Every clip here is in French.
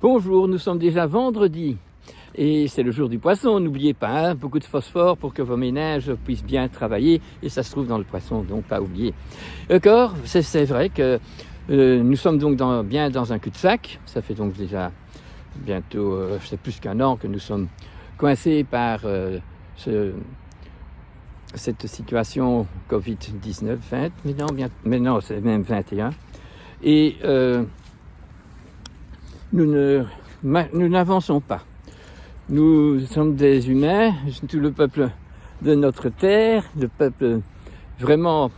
Bonjour, nous sommes déjà vendredi et c'est le jour du poisson, n'oubliez pas, beaucoup de phosphore pour que vos méninges puissent bien travailler et ça se trouve dans le poisson, donc pas oublier. D'accord, c'est vrai que nous sommes donc bien dans un cul-de-sac, ça fait donc déjà bientôt, c'est plus qu'un an que nous sommes coincés par cette situation Covid-19, 20, mais non, c'est même 21. Et nous n'avançons pas. Nous sommes des humains, tout le peuple de notre terre, le peuple vraiment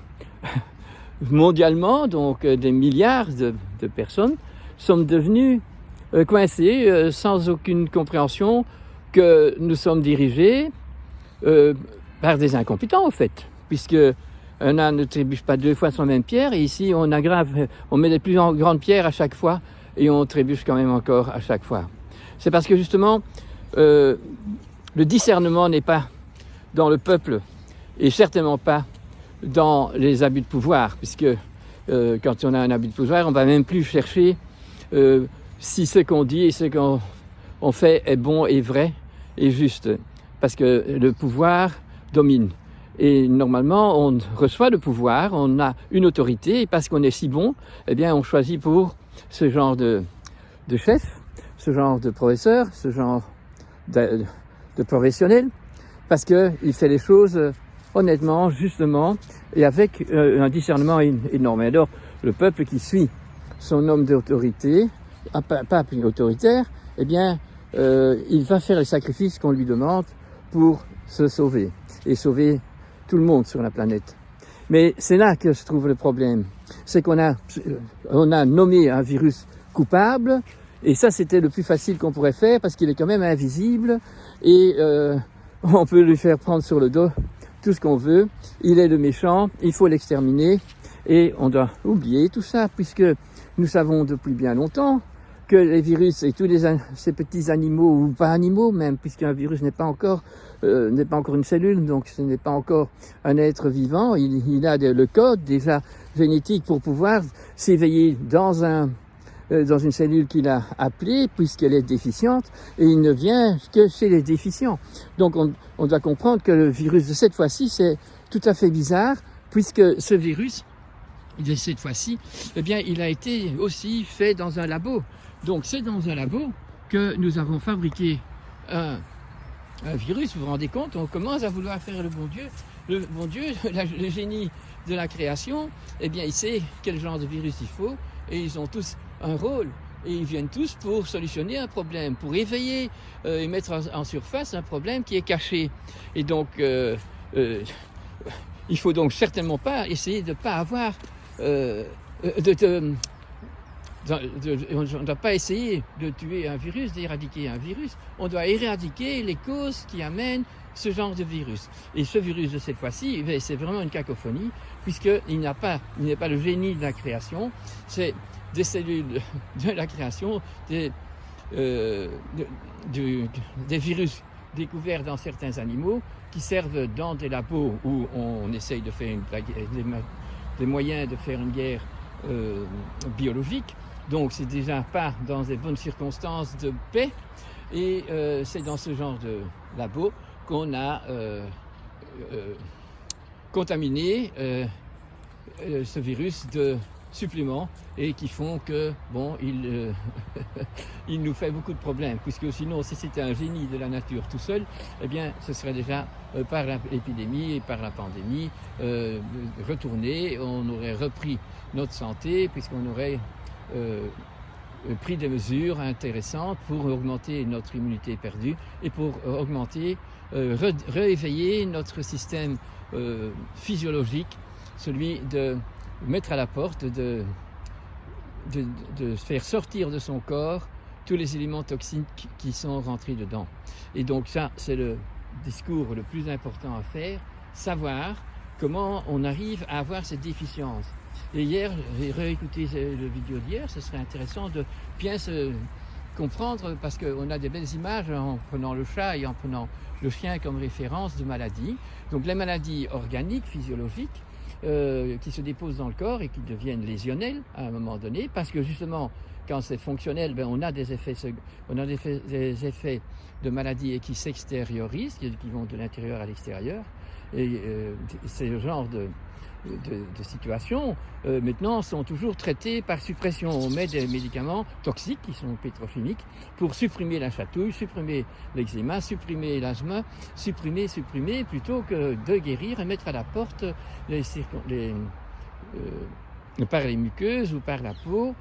mondialement, donc des milliards de personnes, sommes devenus coincés sans aucune compréhension que nous sommes dirigés par des incompétents en fait, puisque un âne ne trébuche pas deux fois sur la même pierre, et ici on aggrave, on met des plus grandes pierres à chaque fois, et on trébuche quand même encore à chaque fois. C'est parce que justement, le discernement n'est pas dans le peuple, et certainement pas dans les abus de pouvoir, puisque quand on a un abus de pouvoir, on ne va même plus chercher si ce qu'on dit et ce qu'on fait est bon et vrai et juste, parce que le pouvoir domine. Et normalement, on reçoit le pouvoir, on a une autorité, et parce qu'on est si bon, eh bien, on choisit pour ce genre de chef, ce genre de professeur, ce genre de professionnel, parce qu'il fait les choses honnêtement, justement, et avec un discernement énorme. Et alors, le peuple qui suit son homme d'autorité, pas autoritaire, eh bien, il va faire les sacrifices qu'on lui demande pour se sauver, et sauver tout le monde sur la planète. Mais c'est là que se trouve le problème. C'est qu'on a nommé un virus coupable, et ça c'était le plus facile qu'on pourrait faire parce qu'il est quand même invisible, et on peut lui faire prendre sur le dos tout ce qu'on veut. Il est le méchant, il faut l'exterminer, et on doit oublier tout ça, puisque nous savons depuis bien longtemps que les virus et tous ces petits animaux, ou pas animaux même, puisqu'un virus n'est pas encore une cellule, donc ce n'est pas encore un être vivant, il a le code déjà génétique pour pouvoir s'éveiller dans une cellule qu'il a appelée, puisqu'elle est déficiente, et il ne vient que chez les déficients. Donc on doit comprendre que le virus de cette fois-ci, c'est tout à fait bizarre, puisque ce virus, de cette fois-ci, eh bien, il a été aussi fait dans un labo. Donc c'est dans un labo que nous avons fabriqué un virus. Vous vous rendez compte, on commence à vouloir faire le bon Dieu. Le bon Dieu, le génie de la création, eh bien il sait quel genre de virus il faut, et ils ont tous un rôle. Et ils viennent tous pour solutionner un problème, pour éveiller et mettre en surface un problème qui est caché. Et donc, il faut donc certainement pas essayer de ne pas avoir... on ne doit pas essayer de tuer un virus, d'éradiquer un virus. On doit éradiquer les causes qui amènent ce genre de virus. Et ce virus de cette fois-ci, c'est vraiment une cacophonie, puisqu'il n'est pas le génie de la création, c'est des cellules de la création, des virus découverts dans certains animaux qui servent dans des labos où on essaye de faire des moyens de faire une guerre biologique. Donc c'est déjà pas dans des bonnes circonstances de paix, et c'est dans ce genre de labo qu'on a contaminé ce virus de suppléments, et qui font que bon, il nous fait beaucoup de problèmes, puisque sinon si c'était un génie de la nature tout seul, eh bien ce serait déjà par l'épidémie et par la pandémie retourné, on aurait repris notre santé, puisqu'on aurait pris des mesures intéressantes pour augmenter notre immunité perdue et pour augmenter, rééveiller notre système physiologique, celui de mettre à la porte, de faire sortir de son corps tous les éléments toxiques qui sont rentrés dedans. Et donc ça, c'est le discours le plus important à faire, savoir comment on arrive à avoir cette déficience. Et hier, j'ai réécouté la vidéo d'hier, ce serait intéressant de bien se comprendre, parce qu'on a des belles images en prenant le chat et en prenant le chien comme référence de maladies. Donc les maladies organiques, physiologiques, qui se déposent dans le corps et qui deviennent lésionnelles à un moment donné, parce que justement quand c'est fonctionnel, on a des effets, des effets de maladie et qui s'extériorisent, qui vont de l'intérieur à l'extérieur. Et c'est le genre de situations, maintenant, sont toujours traitées par suppression. On met des médicaments toxiques qui sont pétrochimiques pour supprimer la chatouille, supprimer l'eczéma, supprimer l'asthme, supprimer, plutôt que de guérir et mettre à la porte par les muqueuses ou par la peau,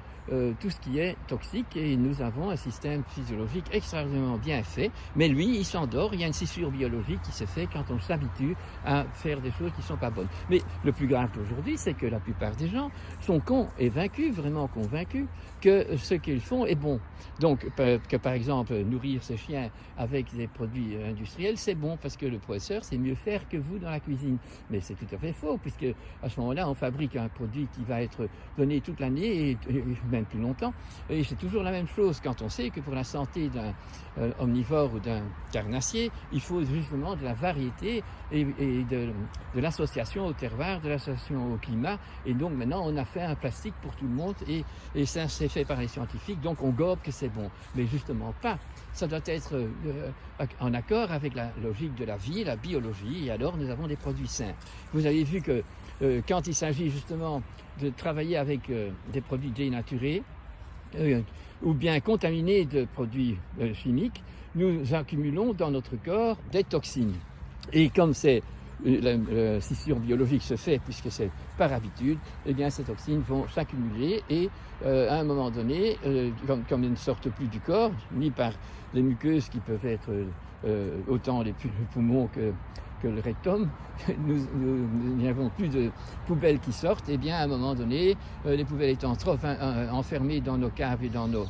tout ce qui est toxique. Et nous avons un système physiologique extraordinairement bien fait, mais lui, il s'endort. Il y a une scissure biologique qui se fait quand on s'habitue à faire des choses qui ne sont pas bonnes. Mais le plus grave aujourd'hui, c'est que la plupart des gens sont cons et vaincus, vraiment convaincus, que ce qu'ils font est bon. Donc, que par exemple, nourrir ses chiens avec des produits industriels, c'est bon, parce que le professeur sait mieux faire que vous dans la cuisine. Mais c'est tout à fait faux, puisque à ce moment-là, on fabrique un produit qui va être donné toute l'année et même plus longtemps. Et c'est toujours la même chose quand on sait que pour la santé d'un omnivore ou d'un carnassier, il faut justement de la variété et de l'association au terroir, de l'association au climat. Et donc maintenant, on a fait un plastique pour tout le monde et ça c'est fait par les scientifiques, donc on gobe que c'est bon. Mais justement pas. Ça doit être en accord avec la logique de la vie, la biologie, et alors nous avons des produits sains. Vous avez vu que quand il s'agit justement de travailler avec des produits dénaturés ou bien contaminés de produits chimiques, nous accumulons dans notre corps des toxines. Et comme la scissure biologique se fait, puisque c'est par habitude, eh bien ces toxines vont s'accumuler et à un moment donné, comme elles ne sortent plus du corps, ni par les muqueuses qui peuvent être autant les poumons que le rectum, nous n'avons plus de poubelles qui sortent, et bien à un moment donné, les poubelles étant trop enfermées dans nos caves et dans nos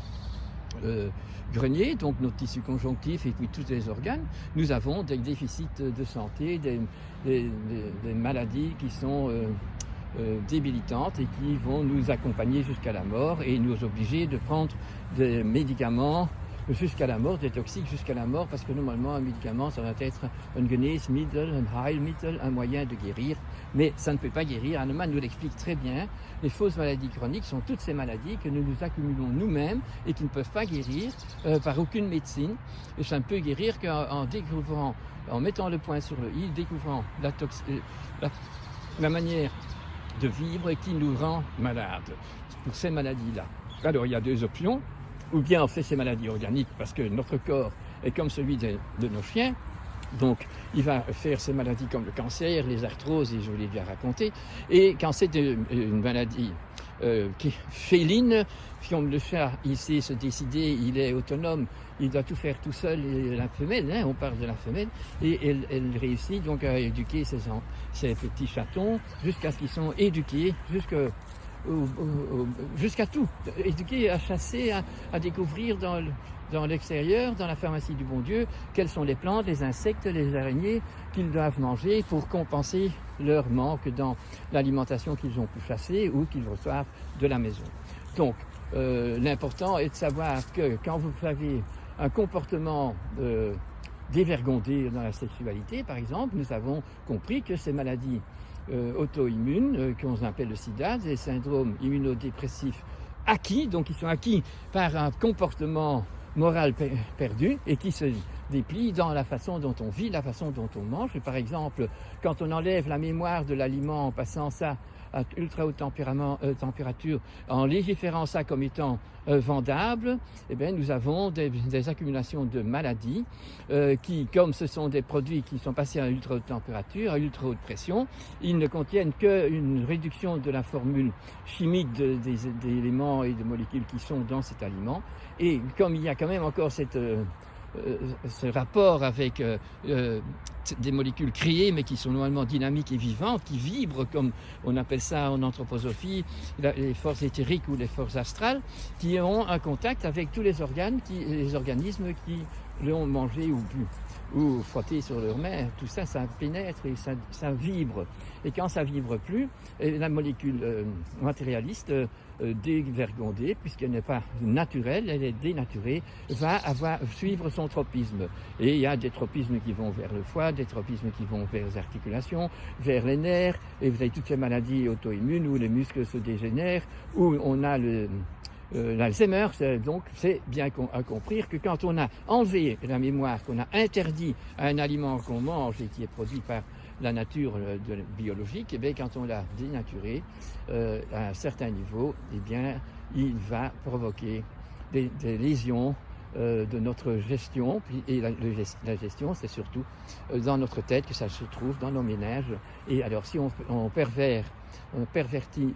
greniers, donc nos tissus conjonctifs et puis tous les organes, nous avons des déficits de santé, des maladies qui sont débilitantes et qui vont nous accompagner jusqu'à la mort et nous obliger de prendre des médicaments jusqu'à la mort, des toxiques jusqu'à la mort, parce que normalement un médicament ça va être un Geneesmittel, un Heilmittel, un moyen de guérir, mais ça ne peut pas guérir. Hahnemann nous l'explique très bien. Les fausses maladies chroniques sont toutes ces maladies que nous nous accumulons nous-mêmes et qui ne peuvent pas guérir par aucune médecine. Et ça ne peut guérir qu'en découvrant, en mettant le point sur le i, découvrant la manière de vivre qui nous rend malades pour ces maladies-là. Alors il y a deux options. Ou bien on fait ces maladies organiques parce que notre corps est comme celui de nos chiens. Donc, il va faire ces maladies comme le cancer, les arthroses, et je vous l'ai bien raconté. Et quand c'est une maladie qui est féline, comme le chat, il sait se décider, il est autonome, il doit tout faire tout seul, et la femelle, on parle de la femelle, et elle réussit donc à éduquer ses petits chatons jusqu'à ce qu'ils sont éduqués, jusqu'à tout, éduquer à chasser, à découvrir dans l'extérieur, dans la pharmacie du bon Dieu, quelles sont les plantes, les insectes, les araignées qu'ils doivent manger pour compenser leur manque dans l'alimentation qu'ils ont pu chasser ou qu'ils reçoivent de la maison. Donc, l'important est de savoir que quand vous avez un comportement dévergondé dans la sexualité, par exemple, nous avons compris que ces maladies auto-immunes, qu'on appelle le sida, des syndromes immunodépressifs acquis, donc ils sont acquis par un comportement moral perdu et qui se déplie dans la façon dont on vit, la façon dont on mange. Et par exemple, quand on enlève la mémoire de l'aliment en passant ça à ultra haute température, en légiférant ça comme étant vendable, eh bien, nous avons des accumulations de maladies qui, comme ce sont des produits qui sont passés à ultra haute température, à ultra haute pression, ils ne contiennent qu'une réduction de la formule chimique des éléments et des molécules qui sont dans cet aliment. Et comme il y a quand même encore ce rapport avec des molécules créées mais qui sont normalement dynamiques et vivantes, qui vibrent comme on appelle ça en anthroposophie, les forces éthériques ou les forces astrales, qui ont un contact avec tous les organismes qui l'ont mangé ou bu ou frotté sur leurs mains, tout ça, ça pénètre et ça vibre. Et quand ça vibre plus, la molécule matérialiste dévergondée, puisqu'elle n'est pas naturelle, elle est dénaturée, va suivre son tropisme. Et il y a des tropismes qui vont vers le foie, des tropismes qui vont vers les articulations, vers les nerfs, et vous avez toutes ces maladies auto-immunes où les muscles se dégénèrent, où on a l'Alzheimer, c'est bien à comprendre que quand on a enlevé la mémoire, qu'on a interdit à un aliment qu'on mange et qui est produit par la nature biologique, et bien quand on l'a dénaturé à un certain niveau, et bien il va provoquer des lésions de notre gestion, et la gestion c'est surtout dans notre tête que ça se trouve, dans nos méninges. Et alors si on pervertit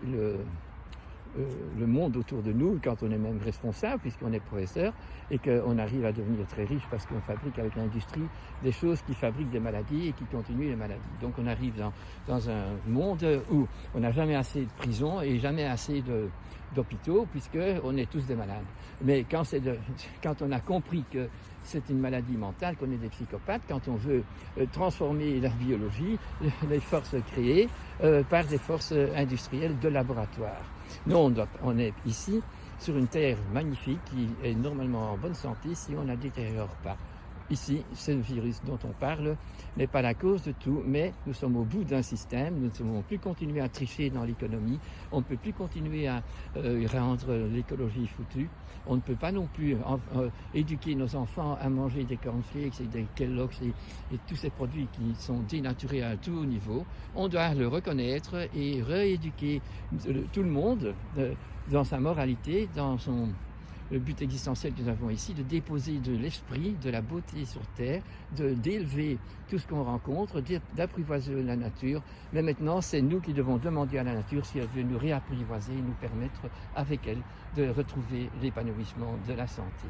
le monde autour de nous, quand on est même responsable, puisqu'on est professeur, et qu'on arrive à devenir très riche parce qu'on fabrique avec l'industrie des choses qui fabriquent des maladies et qui continuent les maladies. Donc on arrive dans un monde où on n'a jamais assez de prisons et jamais assez d'hôpitaux, puisqu'on est tous des malades. Mais quand on a compris que c'est une maladie mentale, qu'on est des psychopathes, quand on veut transformer la biologie, les forces créées par des forces industrielles de laboratoire. Nous, on est ici sur une terre magnifique qui est normalement en bonne santé si on ne la détériore pas. Ici, ce virus dont on parle n'est pas la cause de tout, mais nous sommes au bout d'un système, nous ne pouvons plus continuer à tricher dans l'économie, on ne peut plus continuer à rendre l'écologie foutue, on ne peut pas non plus éduquer nos enfants à manger des cornflakes et des Kellogg's et tous ces produits qui sont dénaturés à tout niveau. On doit le reconnaître et rééduquer tout le monde dans sa moralité, dans le but existentiel que nous avons ici, de déposer de l'esprit, de la beauté sur terre, d'élever tout ce qu'on rencontre, d'apprivoiser la nature. Mais maintenant, c'est nous qui devons demander à la nature si elle veut nous réapprivoiser et nous permettre, avec elle, de retrouver l'épanouissement de la santé.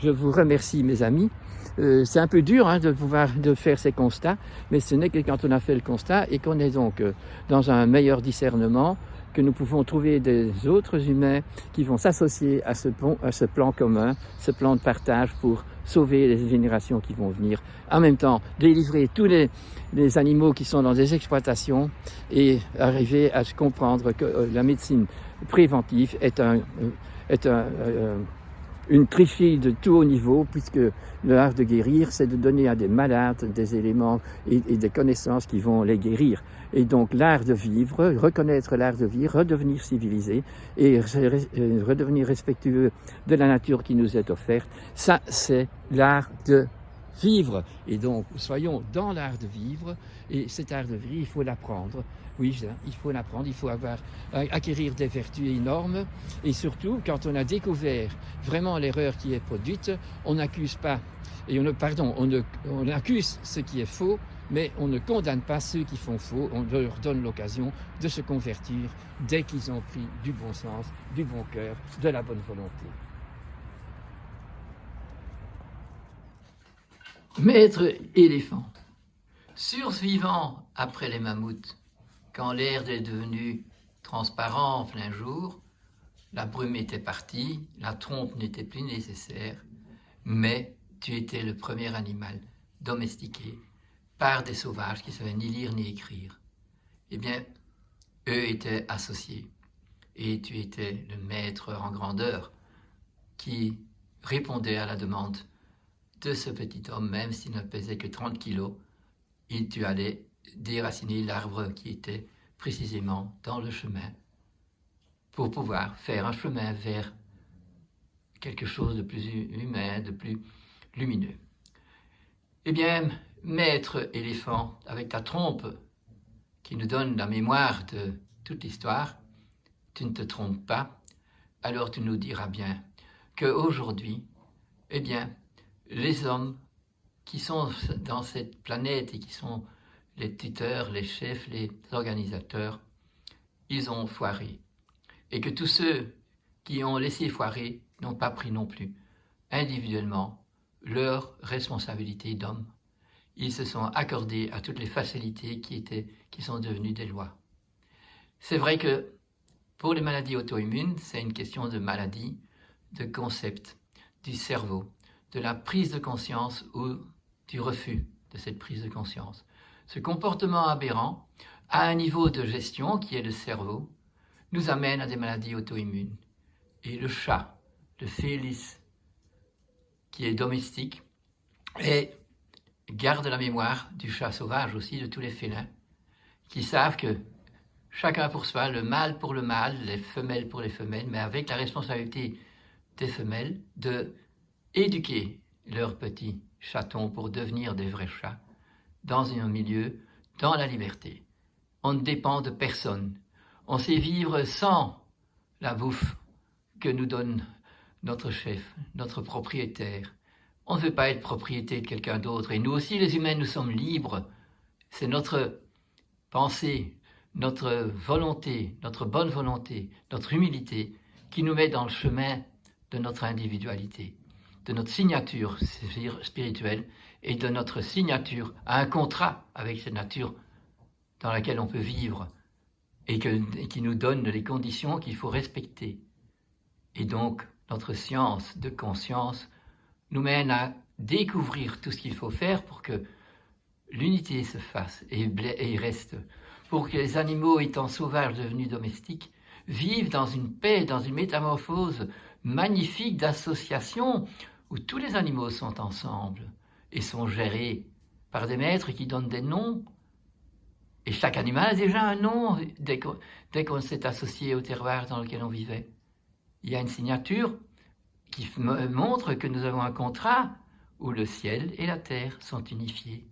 Je vous remercie, mes amis. C'est un peu dur de faire ces constats, mais ce n'est que quand on a fait le constat et qu'on est donc dans un meilleur discernement, que nous pouvons trouver des autres humains qui vont s'associer à ce plan commun, ce plan de partage pour sauver les générations qui vont venir. En même temps, délivrer tous les animaux qui sont dans des exploitations et arriver à comprendre que la médecine préventive est une tricherie de tout haut niveau, puisque l'art de guérir, c'est de donner à des malades des éléments et des connaissances qui vont les guérir. Et donc l'art de vivre, reconnaître l'art de vivre, redevenir civilisé et redevenir respectueux de la nature qui nous est offerte, ça c'est l'art de vivre. Et donc soyons dans l'art de vivre, et cet art de vivre, il faut l'apprendre. Oui, il faut l'apprendre, il faut acquérir des vertus énormes, et surtout, quand on a découvert vraiment l'erreur qui est produite, on n'accuse pas, et on accuse ce qui est faux, mais on ne condamne pas ceux qui font faux, on leur donne l'occasion de se convertir dès qu'ils ont pris du bon sens, du bon cœur, de la bonne volonté. Maître éléphant, survivant après les mammouths, quand l'air est devenu transparent en plein jour, la brume était partie, la trompe n'était plus nécessaire, mais tu étais le premier animal domestiqué par des sauvages qui ne savaient ni lire ni écrire. Eh bien, eux étaient associés, et tu étais le maître en grandeur qui répondait à la demande de ce petit homme, même s'il ne pesait que 30 kilos, et tu allais déraciner l'arbre qui était précisément dans le chemin pour pouvoir faire un chemin vers quelque chose de plus humain, de plus lumineux. Eh bien, maître éléphant, avec ta trompe qui nous donne la mémoire de toute l'histoire, tu ne te trompes pas, alors tu nous diras bien qu'aujourd'hui, eh bien, les hommes qui sont dans cette planète et qui sont les tuteurs, les chefs, les organisateurs, ils ont foiré. Et que tous ceux qui ont laissé foirer n'ont pas pris non plus individuellement leur responsabilité d'homme. Ils se sont accordés à toutes les facilités qui sont devenues des lois. C'est vrai que pour les maladies auto-immunes, c'est une question de maladie, de concept, du cerveau, de la prise de conscience ou du refus de cette prise de conscience. Ce comportement aberrant, à un niveau de gestion qui est le cerveau, nous amène à des maladies auto-immunes. Et le chat, le Felis, qui est domestique, et garde la mémoire du chat sauvage aussi, de tous les félins, qui savent que chacun pour soi, le mâle pour le mâle, les femelles pour les femelles, mais avec la responsabilité des femelles de éduquer leurs petits chatons pour devenir des vrais chats dans un milieu, dans la liberté. On ne dépend de personne. On sait vivre sans la bouffe que nous donne notre chef, notre propriétaire. On ne veut pas être propriété de quelqu'un d'autre. Et nous aussi, les humains, nous sommes libres. C'est notre pensée, notre volonté, notre bonne volonté, notre humilité qui nous met dans le chemin de notre individualité, de notre signature spirituelle et de notre signature à un contrat avec cette nature dans laquelle on peut vivre et qui nous donne les conditions qu'il faut respecter. Et donc, notre science de conscience nous mène à découvrir tout ce qu'il faut faire pour que l'unité se fasse et reste, pour que les animaux étant sauvages devenus domestiques vivent dans une paix, dans une métamorphose magnifique d'association où tous les animaux sont ensemble et sont gérés par des maîtres qui donnent des noms. Et chaque animal a déjà un nom dès qu'on s'est associé au terroir dans lequel on vivait. Il y a une signature qui montre que nous avons un contrat où le ciel et la terre sont unifiés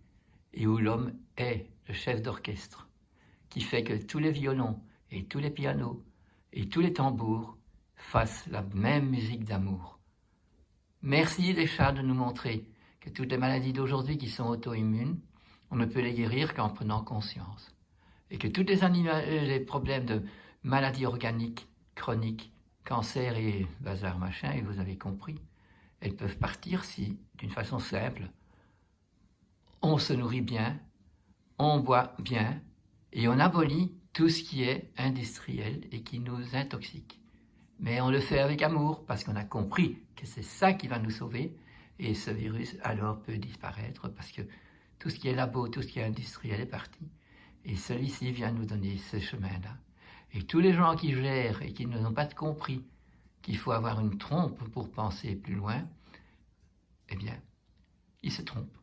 et où l'homme est le chef d'orchestre, qui fait que tous les violons et tous les pianos et tous les tambours fassent la même musique d'amour. Merci les chats de nous montrer que toutes les maladies d'aujourd'hui qui sont auto-immunes, on ne peut les guérir qu'en prenant conscience. Et que tous les problèmes de maladies organiques, chroniques, cancer et bazar machin, et vous avez compris, elles peuvent partir si, d'une façon simple, on se nourrit bien, on boit bien, et on abolit tout ce qui est industriel et qui nous intoxique. Mais on le fait avec amour, parce qu'on a compris que c'est ça qui va nous sauver, et ce virus alors peut disparaître, parce que tout ce qui est labo, tout ce qui est industriel est parti. Et celui-ci vient nous donner ce chemin-là. Et tous les gens qui gèrent et qui n'ont pas compris qu'il faut avoir une trompe pour penser plus loin, eh bien, ils se trompent.